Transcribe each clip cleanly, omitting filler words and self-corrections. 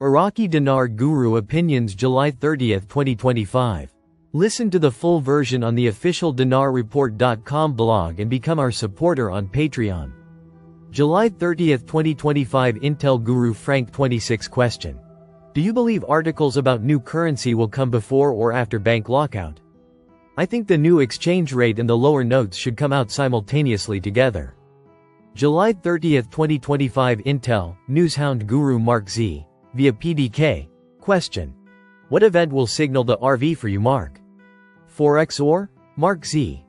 Iraqi Dinar Guru Opinions July 30, 2025. Listen to the full version on the official dinarreport.com blog and become our supporter on Patreon. July 30, 2025 Intel Guru Frank 26 Question. Do you believe articles about new currency will come before or after bank lockout? I think the new exchange rate and the lower notes should come out simultaneously together. July 30, 2025 Intel, Newshound Guru Mark Z. Via PDK. Question. What event will signal the RV for you, Mark? Forex or? Mark Z.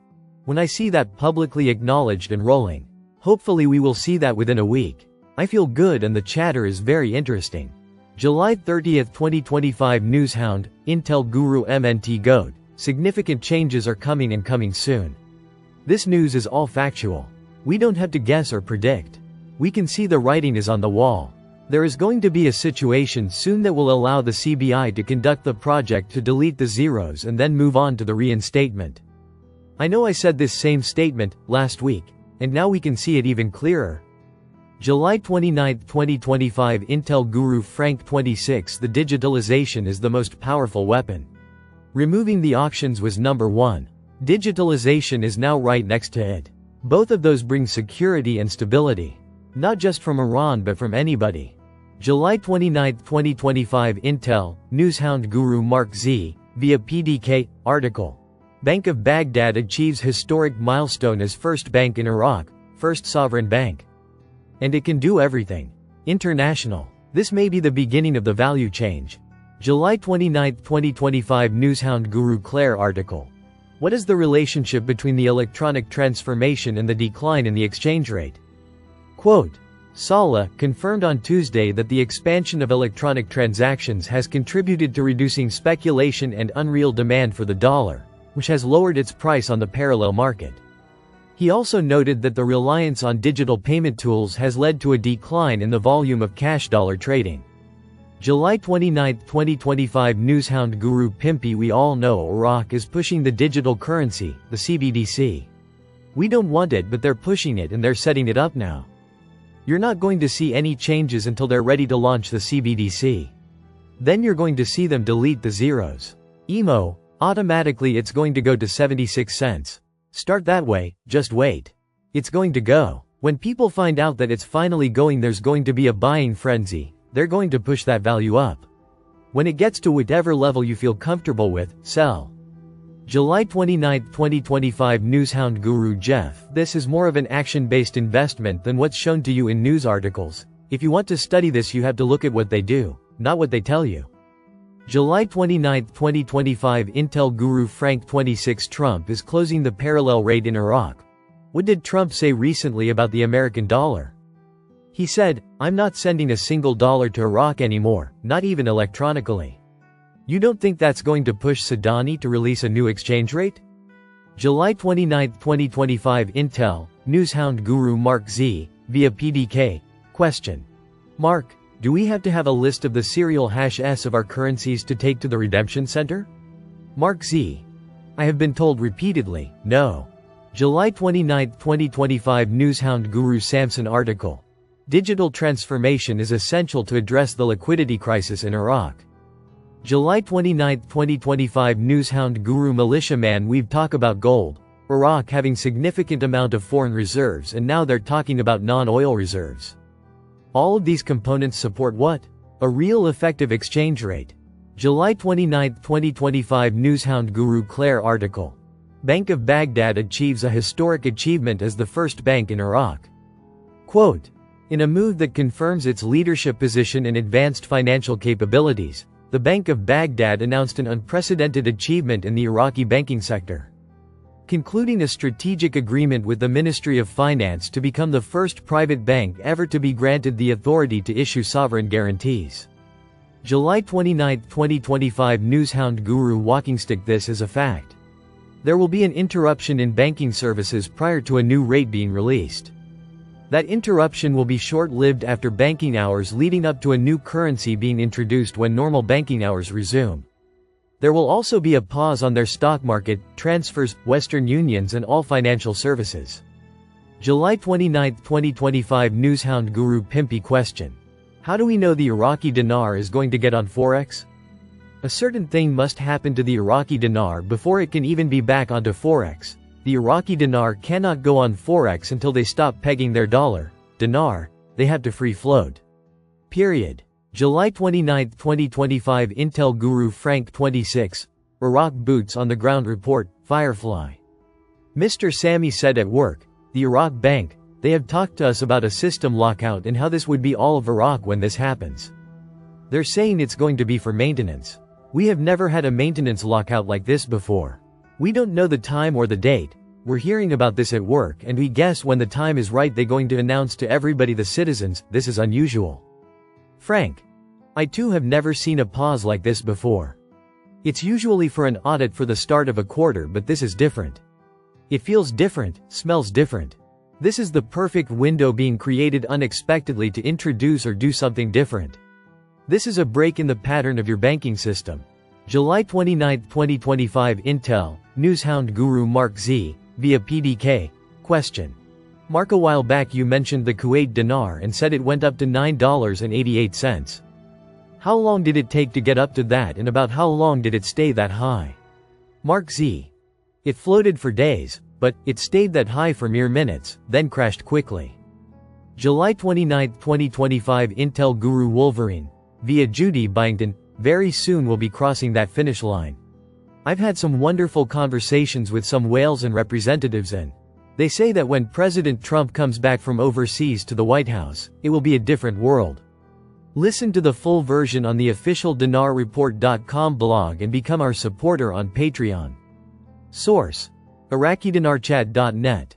When I see that publicly acknowledged and rolling. Hopefully we will see that within a week. I feel good and the chatter is very interesting. July 30, 2025 Newshound, Intel Guru MNT Goat. Significant changes are coming and coming soon. This news is all factual. We don't have to guess or predict. We can see the writing is on the wall. There is going to be a situation soon that will allow the CBI to conduct the project to delete the zeros and then move on to the reinstatement. I know I said this same statement last week, and now we can see it even clearer. July 29, 2025 Intel Guru Frank 26 The digitalization is the most powerful weapon. Removing the auctions was number one. Digitalization is now right next to it. Both of those bring security and stability. Not just from Iran but from anybody. July 29, 2025 Intel, Newshound Guru Mark Z. Via PDK. Article. Bank of Baghdad achieves historic milestone as first bank in Iraq, first sovereign bank. And it can do everything. International. This may be the beginning of the value change. July 29, 2025 Newshound Guru Claire article. What is the relationship between the electronic transformation and the decline in the exchange rate? Quote, Saleh confirmed on Tuesday that the expansion of electronic transactions has contributed to reducing speculation and unreal demand for the dollar, which has lowered its price on the parallel market. He also noted that the reliance on digital payment tools has led to a decline in the volume of cash dollar trading. July 29, 2025 Newshound Guru Pimpy. We all know Iraq is pushing the digital currency, the CBDC. We don't want it, but they're pushing it and they're setting it up now. You're not going to see any changes until they're ready to launch the CBDC. Then you're going to see them delete the zeros. EMO, automatically it's going to go to 76 cents. Start that way, just wait. It's going to go. When people find out that it's finally going, there's going to be a buying frenzy. They're going to push that value up. When it gets to whatever level you feel comfortable with, sell. July 29, 2025 Newshound Guru Jeff. This is more of an action-based investment than what's shown to you in news articles. If you want to study this, you have to look at what they do, not what they tell you. July 29, 2025 Intel Guru Frank 26 Trump is closing the parallel rate in Iraq. What did Trump say recently about the American dollar? He said, I'm not sending a single dollar to Iraq anymore, not even electronically. You don't think that's going to push Sadani to release a new exchange rate? July 29, 2025 Intel, Newshound Guru Mark Z. Via PDK. Question. Mark, do we have to have a list of the serial #S of our currencies to take to the redemption center? Mark Z. I have been told repeatedly, no. July 29, 2025 Newshound Guru Samson article. Digital transformation is essential to address the liquidity crisis in Iraq. July 29, 2025 Newshound Guru Militiaman. We've talked about gold, Iraq having significant amount of foreign reserves, and now they're talking about non-oil reserves. All of these components support what? A real effective exchange rate. July 29, 2025 Newshound Guru Claire article. Bank of Baghdad achieves a historic achievement as the first bank in Iraq. Quote, in a move that confirms its leadership position and advanced financial capabilities, the Bank of Baghdad announced an unprecedented achievement in the Iraqi banking sector. Concluding a strategic agreement with the Ministry of Finance to become the first private bank ever to be granted the authority to issue sovereign guarantees. July 29, 2025 Newshound Guru Walking Stick. This is a fact. There will be an interruption in banking services prior to a new rate being released. That interruption will be short-lived after banking hours leading up to a new currency being introduced when normal banking hours resume. There will also be a pause on their stock market, transfers, Western Unions and all financial services. July 29, 2025 Newshound Guru Pimpy question. How do we know the Iraqi dinar is going to get on Forex? A certain thing must happen to the Iraqi dinar before it can even be back onto Forex. The Iraqi dinar cannot go on Forex until they stop pegging their dinar, they have to free float. Period. July 29, 2025 Intel Guru Frank 26, Iraq Boots on the Ground Report, Firefly. Mr. Sami said at work, the Iraq Bank, they have talked to us about a system lockout and how this would be all of Iraq when this happens. They're saying it's going to be for maintenance. We have never had a maintenance lockout like this before. We don't know the time or the date. We're hearing about this at work and we guess when the time is right they're going to announce to everybody, the citizens, this is unusual. Frank. I too have never seen a pause like this before. It's usually for an audit for the start of a quarter, but this is different. It feels different, smells different. This is the perfect window being created unexpectedly to introduce or do something different. This is a break in the pattern of your banking system. July 29, 2025 Intel, Newshound Guru Mark Z, via PDK, question. Mark, a while back you mentioned the Kuwait dinar and said it went up to $9.88. How long did it take to get up to that and about how long did it stay that high? Mark Z. It floated for days, but it stayed that high for mere minutes, then crashed quickly. July 29, 2025 Intel Guru Wolverine, via Judy Byington, very soon we'll be crossing that finish line. I've had some wonderful conversations with some whales and representatives and they say that when President Trump comes back from overseas to the White House, it will be a different world. Listen to the full version on the official dinarreport.com blog and become our supporter on Patreon. Source: IraqiDinarChat.net